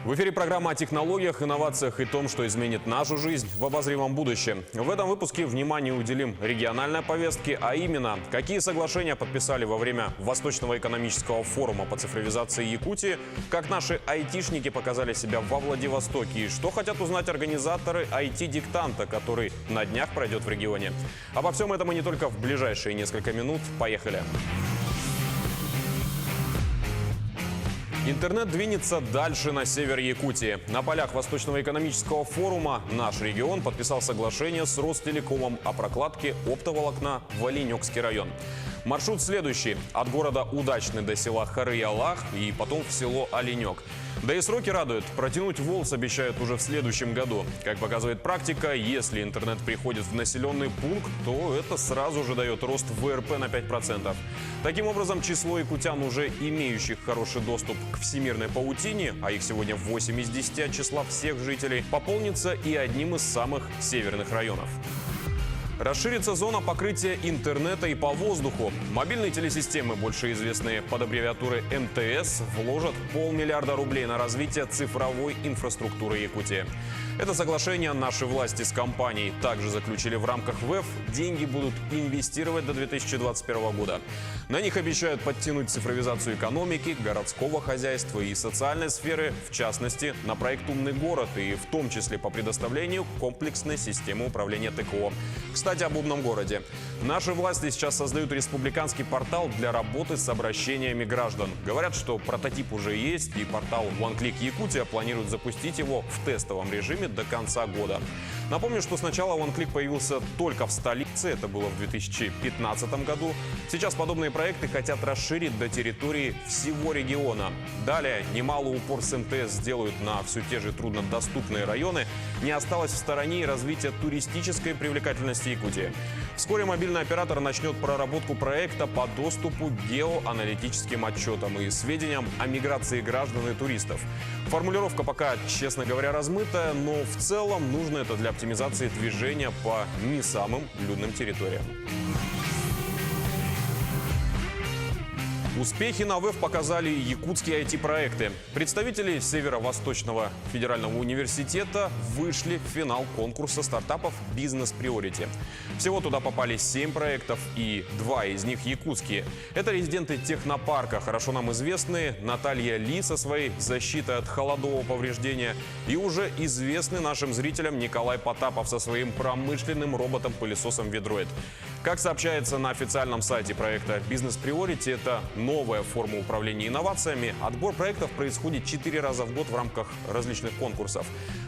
В эфире программа о технологиях, инновациях и том, что изменит нашу жизнь в обозримом будущем. В этом выпуске внимание уделим региональной повестке, а именно, какие соглашения подписали во время Восточного экономического форума по цифровизации Якутии, как наши айтишники показали себя во Владивостоке и что хотят узнать организаторы IT-диктанта, который на днях пройдет в регионе. Обо всем этом и не только в ближайшие несколько минут. Поехали! Интернет двинется дальше на север Якутии. На полях Восточного экономического форума наш регион подписал соглашение с Ростелекомом о прокладке оптоволокна в Оленёкский район. Маршрут следующий. От города Удачный до села Хары-Ялах и потом в село Оленёк. Да и сроки радуют. Протянуть ВОЛС обещают уже в следующем году. Как показывает практика, если интернет приходит в населенный пункт, то это сразу же дает рост ВРП на 5%. Таким образом, число якутян, уже имеющих хороший доступ к всемирной паутине, а их сегодня 8 из 10 от числа всех жителей, пополнится и одним из самых северных районов. Расширится зона покрытия интернета и по воздуху. Мобильные телесистемы, больше известные под аббревиатурой МТС, вложат $500 миллиарда рублей на развитие цифровой инфраструктуры Якутии. Это соглашение наши власти с компанией также заключили в рамках ВЭФ. Деньги будут инвестировать до 2021 года. На них обещают подтянуть цифровизацию экономики, городского хозяйства и социальной сферы, в частности, на проект «Умный город» и в том числе по предоставлению комплексной системы управления ТКО. Кстати, об умном городе. Наши власти сейчас создают республиканский портал для работы с обращениями граждан. Говорят, что прототип уже есть, и портал OneClick Якутия планирует запустить его в тестовом режиме до конца года. Напомню, что сначала OneClick появился только в столице, это было в 2015 году. Сейчас подобные проекты хотят расширить до территории всего региона. Далее немалый упор с МТС сделают на все те же труднодоступные районы. Не осталось в стороне и развитие туристической привлекательности Якутии. Вскоре мобильный оператор начнет проработку проекта по доступу к геоаналитическим отчетам и сведениям о миграции граждан и туристов. Формулировка пока, честно говоря, размытая, но в целом нужно это для оптимизации движения по не самым людным территориям. Успехи на ВЭФ показали якутские IT-проекты. Представители Северо-Восточного федерального университета вышли в финал конкурса стартапов «Бизнес Приорити». Всего туда попали 7 проектов, и 2 из них якутские. Это резиденты технопарка, хорошо нам известные Наталья Ли со своей защитой от холодового повреждения и уже известный нашим зрителям Николай Потапов со своим промышленным роботом-пылесосом «Ведроид». Как сообщается на официальном сайте проекта «Бизнес Приорити», это новая форма управления инновациями. Отбор проектов происходит 4 раза в год в рамках различных конкурсов.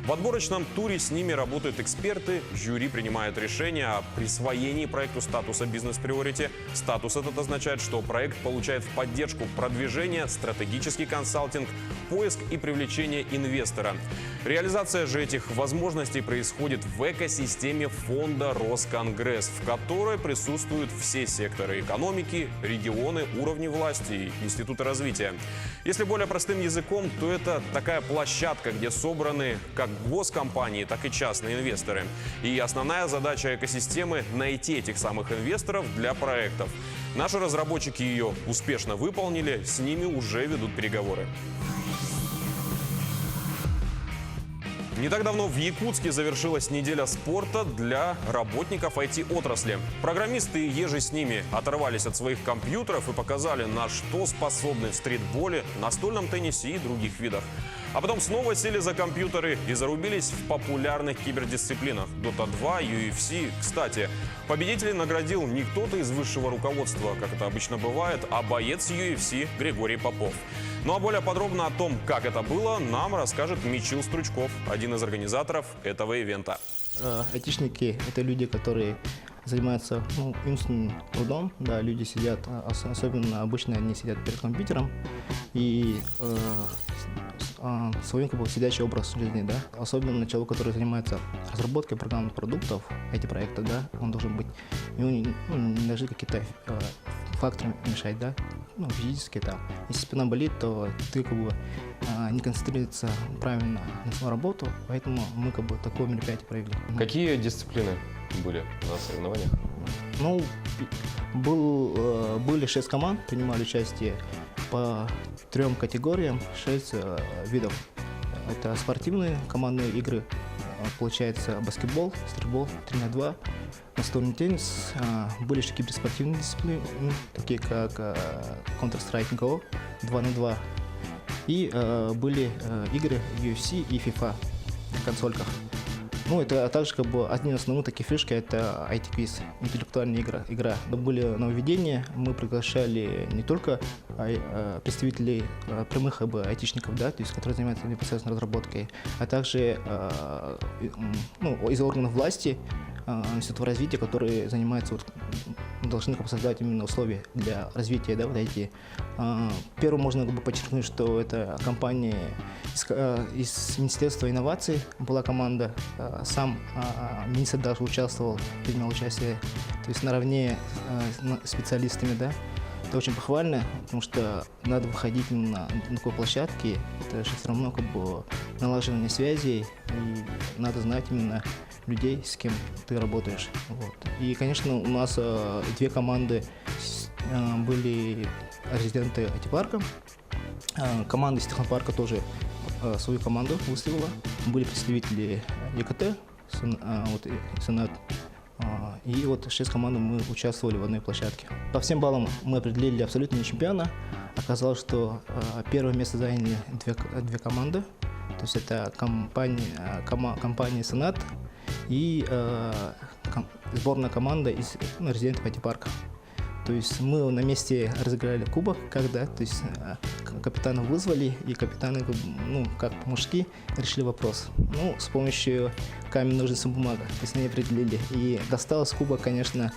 В отборочном туре с ними работают эксперты, жюри принимает решение о присвоении проекту статуса «Бизнес Приорити». Статус этот означает, что проект получает в поддержку продвижения, стратегический консалтинг, поиск и привлечение инвестора. Реализация же этих возможностей происходит в экосистеме фонда «Росконгресс», в которой присутствуют все секторы экономики, регионы, уровни власти и институты развития. Если более простым языком, то это такая площадка, где собраны как госкомпании, так и частные инвесторы. И основная задача экосистемы – найти этих самых инвесторов для проектов. Наши разработчики ее успешно выполнили, с ними уже ведут переговоры. Не так давно в Якутске завершилась неделя спорта для работников IT-отрасли. Программисты и ежи с ними оторвались от своих компьютеров и показали, на что способны в стритболе, настольном теннисе и других видах. А потом снова сели за компьютеры и зарубились в популярных кибердисциплинах Dota 2, UFC. Кстати, победителей наградил не кто-то из высшего руководства, как это обычно бывает, а боец UFC Григорий Попов. Ну а более подробно о том, как это было, нам расскажет Мичил Стручков, один из организаторов этого ивента. Айтишники – это люди, которые занимаются умственным трудом. Да, люди сидят, особенно обычно они сидят перед компьютером и свой сидячий образ жизни, да. Особенно человек, который занимается разработкой программных продуктов, эти проекты, да, он должен быть, ему не должны какие-то факторы мешать, да, физически там. Если спина болит, то ты не концентрируешься правильно на свою работу, поэтому мы такое мероприятие провели. Какие дисциплины были на соревнованиях? Были 6 команд, принимали участие по 3 категориям, 6 видов это спортивные командные игры, получается баскетбол, стрельбол 3х2, настольный теннис, были еще киберспортивные дисциплины, такие как Counter-Strike Go 2х2, и были игры UFC и FIFA на консольках. Ну, это также как бы один из основных таких фишек — это IT-квиз, интеллектуальная игра. Были нововведения, мы приглашали не только представителей прямых как бы айтишников, да, то есть, которые занимаются непосредственно разработкой, а также из органов власти, институтов развития, которые занимаются, должны как бы создать именно условия для развития, да, вот эти. Первым можно как бы подчеркнуть, что это компания из Министерства инноваций, была команда, сам министр даже участвовал, принял участие, то есть наравне с специалистами, да. Это очень похвально, потому что надо выходить на такой площадке, это же все равно как бы налаживание связей, и надо знать именно людей, с кем ты работаешь. Вот. И, конечно, у нас две команды были резиденты IT-парка. Команда из технопарка тоже свою команду выставила. Были представители ЕКТ, Сенат. И вот 6 команд мы участвовали в одной площадке. По всем баллам мы определили абсолютно чемпиона. Оказалось, что первое место заняли две команды. То есть это компания Сенат и сборная команда из резидентов IT-парка. То есть мы на месте разыграли кубок, то есть капитана вызвали, и капитаны, как по-мужски, решили вопрос. С помощью камень, ножницы, бумага, то есть они определили. И досталось кубок, конечно,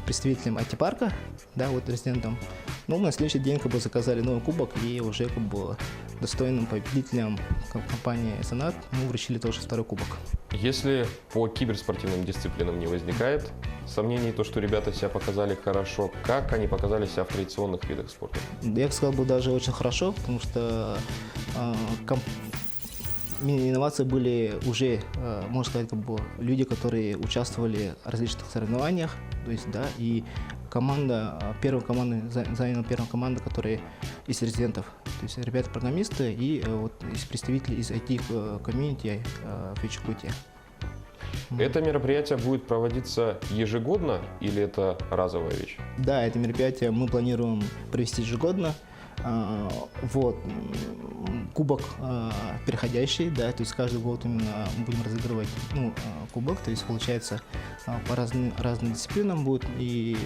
представителям IT-парка, да, вот резидентам. На следующий день как бы заказали новый кубок, и уже как бы достойным победителям компании «Сенат» мы вручили тоже второй кубок. Если по киберспортивным дисциплинам не возникает сомнений, то, что ребята себя показали хорошо, как они показали себя в традиционных видах спорта? Я сказал бы, даже очень хорошо, потому что инновации были уже, можно сказать, как бы люди, которые участвовали в различных соревнованиях, то есть, да, и заняла первая команда, которая из резидентов, то есть ребята-программисты и вот из представителей из IT-комьюнити в Якутии. Это мероприятие будет проводиться ежегодно или это разовая вещь? Да, это мероприятие мы планируем провести ежегодно. Кубок переходящий, да, то есть каждый год именно будем разыгрывать кубок, то есть получается по разным дисциплинам будет, и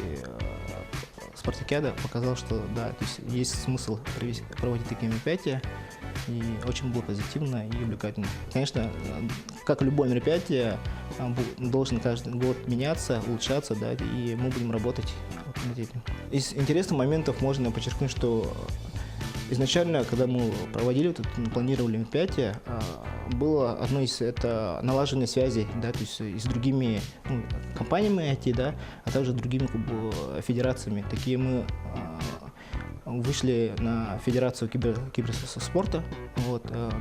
спартакиада показал, что да, то есть смысл проводить такие мероприятия, и очень было позитивно и увлекательно. Конечно, как и любое мероприятие, должен каждый год меняться, улучшаться, да, и мы будем работать над этим. Из интересных моментов можно подчеркнуть, что изначально, когда мы планировали мероприятие, было одно из это налаживание связей, да, то есть и с другими компаниями IT, да, а также другими федерациями. Такие мы вышли на Федерацию киберспорта,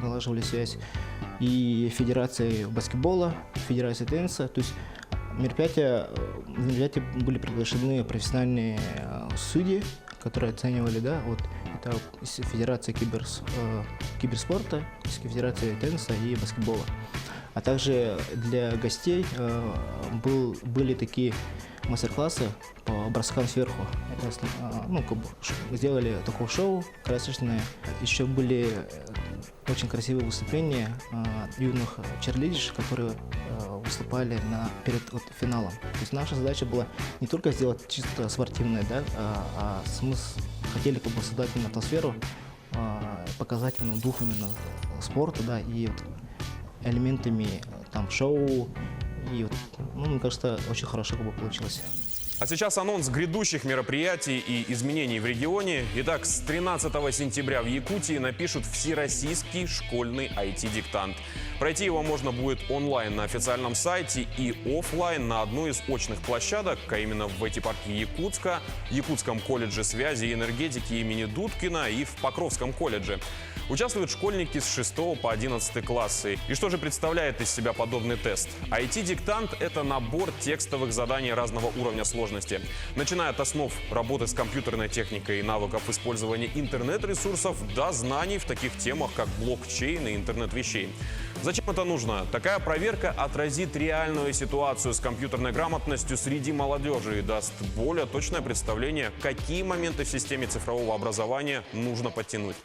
налаживали связь, и Федерации баскетбола, Федерации тенниса. То есть в мероприятие были приглашены профессиональные судьи, которые оценивали, да, это из Федерации киберспорта, из Федерации тенниса и баскетбола. А также для гостей были такие мастер-классы по броскам сверху. Сделали такое шоу красочное. Еще были очень красивые выступления юных черлидеров, которые выступали перед финалом. То есть наша задача была не только сделать чисто спортивное, да, а хотели создать именно атмосферу, показать дух именно спорта, да, и элементами шоу. И мне кажется, очень хорошо получилось. А сейчас анонс грядущих мероприятий и изменений в регионе. Итак, с 13 сентября в Якутии напишут всероссийский школьный IT-диктант. Пройти его можно будет онлайн на официальном сайте и офлайн на одной из очных площадок, а именно в IT-парке Якутска, Якутском колледже связи и энергетики имени Дудкина и в Покровском колледже. Участвуют школьники с 6 по 11 классы. И что же представляет из себя подобный тест? IT-диктант – это набор текстовых заданий разного уровня сложности сложности. Начиная от основ работы с компьютерной техникой и навыков использования интернет-ресурсов до знаний в таких темах, как блокчейн и интернет вещей. Зачем это нужно? Такая проверка отразит реальную ситуацию с компьютерной грамотностью среди молодежи и даст более точное представление, какие моменты в системе цифрового образования нужно подтянуть.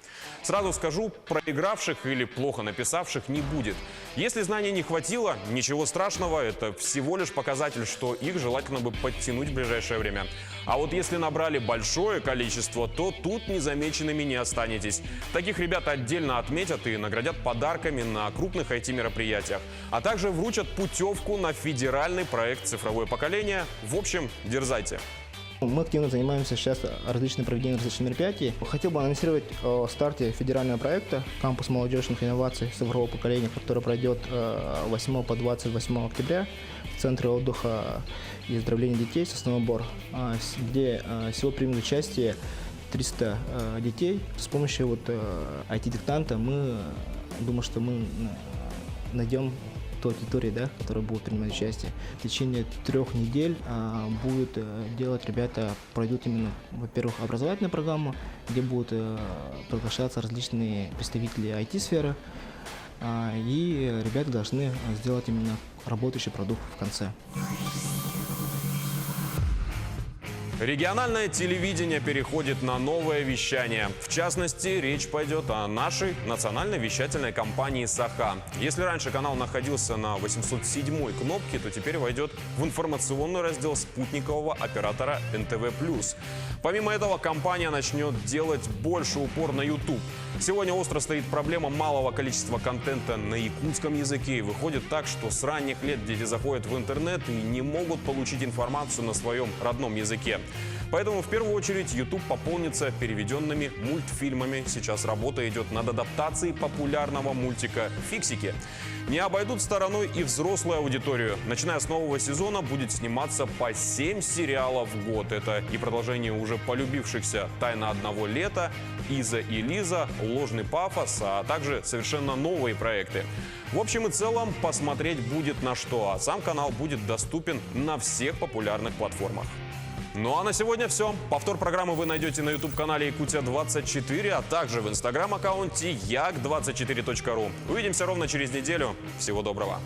Сразу скажу, проигравших или плохо написавших не будет. Если знаний не хватило, ничего страшного, это всего лишь показатель, что их желательно бы подтянуть в ближайшее время. А вот если набрали большое количество, то тут незамеченными не останетесь. Таких ребят отдельно отметят и наградят подарками на крупных IT-мероприятиях, а также вручат путевку на федеральный проект «Цифровое поколение». В общем, дерзайте. Мы активно занимаемся сейчас проведением различных мероприятий. Хотел бы анонсировать о старте федерального проекта «Кампус молодежных инноваций цифрового поколения», который пройдет 8 по 28 октября в Центре отдыха и оздоровления детей «Сосновый Бор», где всего примут участие 300 детей. С помощью IT-диктанта думаю, что мы найдем ту аудиторию, которая будет принимать участие. В течение 3 недель пройдут именно, во-первых, образовательную программу, где будут приглашаться различные представители IT-сферы, и ребята должны сделать именно работающий продукт в конце. Региональное телевидение переходит на новое вещание. В частности, речь пойдет о нашей национальной вещательной компании «Саха». Если раньше канал находился на 807-й кнопке, то теперь войдет в информационный раздел спутникового оператора НТВ+. Помимо этого, компания начнет делать больше упор на YouTube. Сегодня остро стоит проблема малого количества контента на якутском языке. И выходит так, что с ранних лет дети заходят в интернет и не могут получить информацию на своем родном языке. Поэтому в первую очередь YouTube пополнится переведенными мультфильмами. Сейчас работа идет над адаптацией популярного мультика «Фиксики». Не обойдут стороной и взрослую аудиторию. Начиная с нового сезона будет сниматься по 7 сериалов в год. Это и продолжение уже полюбившихся «Тайна одного лета», «Иза и Лиза», «Ложный пафос», а также совершенно новые проекты. В общем и целом посмотреть будет на что, а сам канал будет доступен на всех популярных платформах. Ну а на сегодня все. Повтор программы вы найдете на YouTube-канале Якутия24, а также в Instagram-аккаунте як24.ру. Увидимся ровно через неделю. Всего доброго.